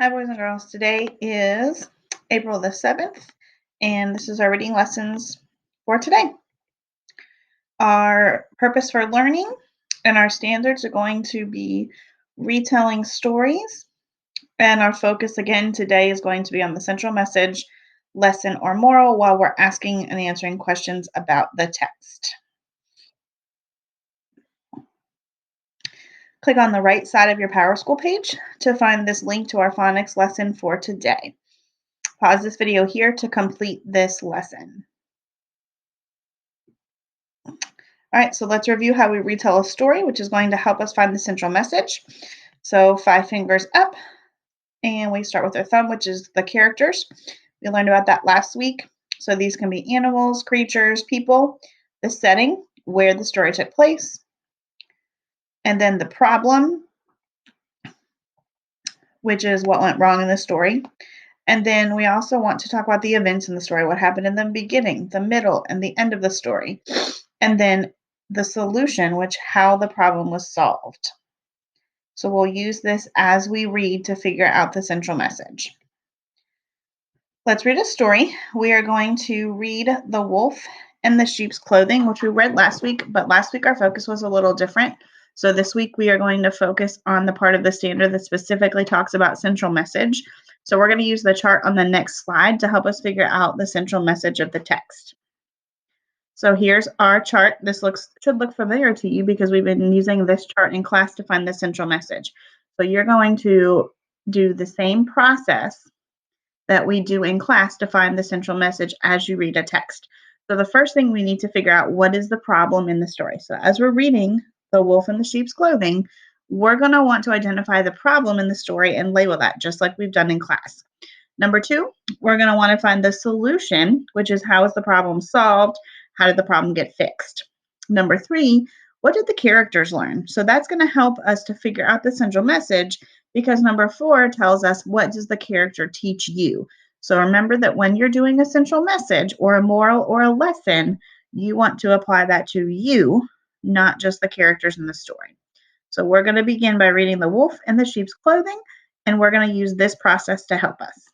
Hi, boys and girls. Today is April the 7th, and this is our reading lessons for today. Our purpose for learning and our standards are going to be retelling stories, and our focus again today is going to be on the central message, lesson, or moral while we're asking and answering questions about the text. Click on the right side of your PowerSchool page to find this link to our phonics lesson for today. Pause this video here to complete this lesson. All right, so let's review how we retell a story, which is going to help us find the central message. So 5 fingers up, and we start with our thumb, which is the characters. We learned about that last week. So these can be animals, creatures, people, the setting, where the story took place, and then the problem, which is what went wrong in the story. And then we also want to talk about the events in the story, what happened in the beginning, the middle, and the end of the story. And then the solution, which how the problem was solved. So we'll use this as we read to figure out the central message. Let's read a story. We are going to read The Wolf and the Sheep's Clothing, which we read last week, but last week our focus was a little different. So this week we are going to focus on the part of the standard that specifically talks about central message. So we're going to use the chart on the next slide to help us figure out the central message of the text. So here's our chart. This should look familiar to you because we've been using this chart in class to find the central message. So you're going to do the same process that we do in class to find the central message as you read a text. So the first thing we need to figure out, what is the problem in the story? So as we're reading The Wolf and the Sheep's Clothing, we're going to want to identify the problem in the story and label that, just like we've done in class. Number 2, we're going to want to find the solution, which is how is the problem solved? How did the problem get fixed? Number 3, what did the characters learn? So that's going to help us to figure out the central message, because number 4 tells us, what does the character teach you? So remember that when you're doing a central message or a moral or a lesson, you want to apply that to you, not just the characters in the story. So we're going to begin by reading The Wolf and the Sheep's Clothing, and we're going to use this process to help us.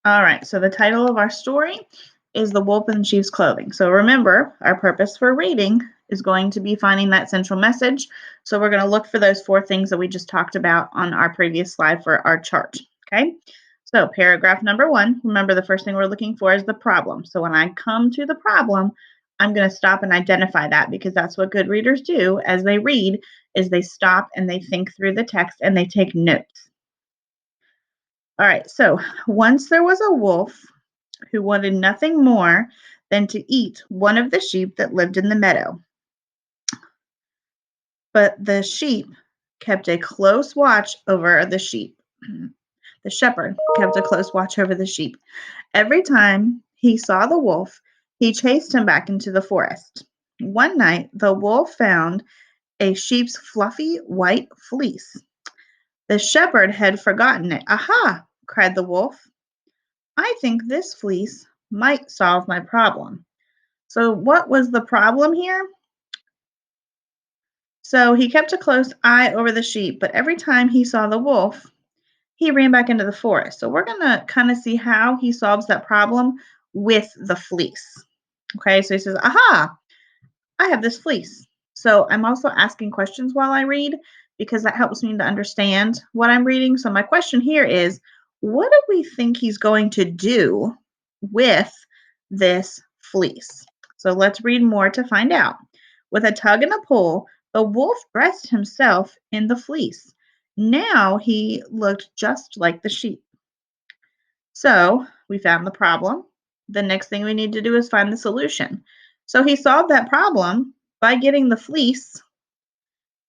All right, so the title of our story is The Wolf in Sheep's Clothing. So remember, our purpose for reading is going to be finding that central message. So we're going to look for those 4 things that we just talked about on our previous slide for our chart, okay? So paragraph number 1, remember the first thing we're looking for is the problem. So when I come to the problem, I'm going to stop and identify that, because that's what good readers do as they read, is they stop and they think through the text and they take notes. All right, so once there was a wolf who wanted nothing more than to eat one of the sheep that lived in the meadow. But the sheep kept a close watch over the sheep. The shepherd kept a close watch over the sheep. Every time he saw the wolf, he chased him back into the forest. One night, the wolf found a sheep's fluffy white fleece. The shepherd had forgotten it. "Aha!" cried the wolf. "I think this fleece might solve my problem." So what was the problem here? So he kept a close eye over the sheep, but every time he saw the wolf, he ran back into the forest. So we're going to kind of see how he solves that problem with the fleece. Okay, so he says, "Aha, I have this fleece." So I'm also asking questions while I read, because that helps me to understand what I'm reading. So my question here is, what do we think he's going to do with this fleece? So let's read more to find out. With a tug and a pull, the wolf dressed himself in the fleece. Now he looked just like the sheep. So we found the problem. The next thing we need to do is find the solution. So he solved that problem by getting the fleece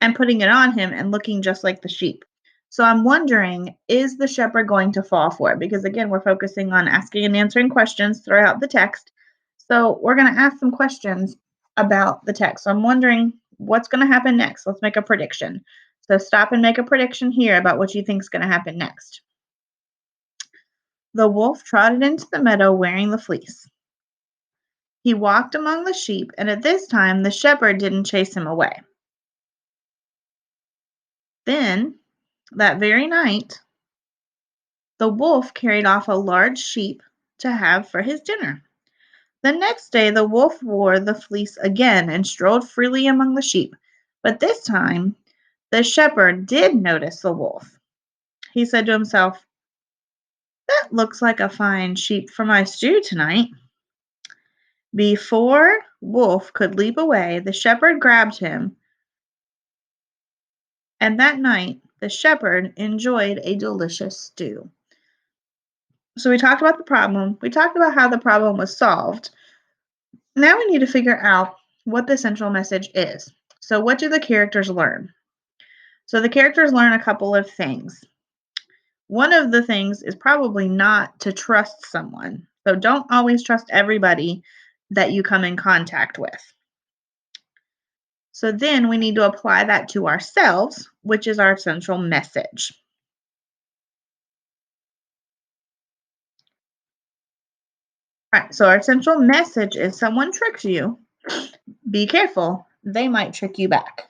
and putting it on him and looking just like the sheep. So I'm wondering, is the shepherd going to fall for it? Because again, we're focusing on asking and answering questions throughout the text. So we're going to ask some questions about the text. So I'm wondering, what's going to happen next? Let's make a prediction. So stop and make a prediction here about what you think is going to happen next. The wolf trotted into the meadow wearing the fleece. He walked among the sheep, and at this time the shepherd didn't chase him away. Then, that very night, the wolf carried off a large sheep to have for his dinner. The next day, the wolf wore the fleece again and strolled freely among the sheep. But this time, the shepherd did notice the wolf. He said to himself, "That looks like a fine sheep for my stew tonight." Before Wolf could leap away, the shepherd grabbed him, and that night the shepherd enjoyed a delicious stew. So we talked about the problem. We talked about how the problem was solved. Now we need to figure out what the central message is. So, what do the characters learn? So, the characters learn a couple of things. One of the things is probably not to trust someone. So, don't always trust everybody that you come in contact with. So, then we need to apply that to ourselves, which is our central message. All right, so our central message is someone tricks you, be careful, they might trick you back.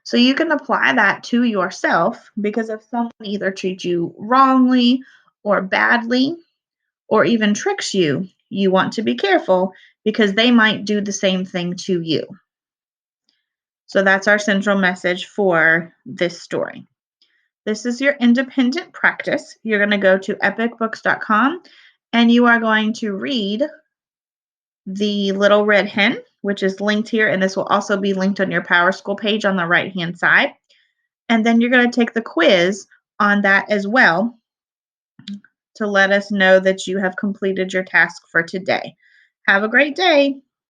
So you can apply that to yourself because if someone either treats you wrongly or badly or even tricks you, you want to be careful because they might do the same thing to you. So that's our central message for this story. This is your independent practice. You're going to go to epicbooks.com and you are going to read The Little Red Hen, which is linked here, and this will also be linked on your PowerSchool page on the right-hand side. And then you're going to take the quiz on that as well to let us know that you have completed your task for today. Have a great day.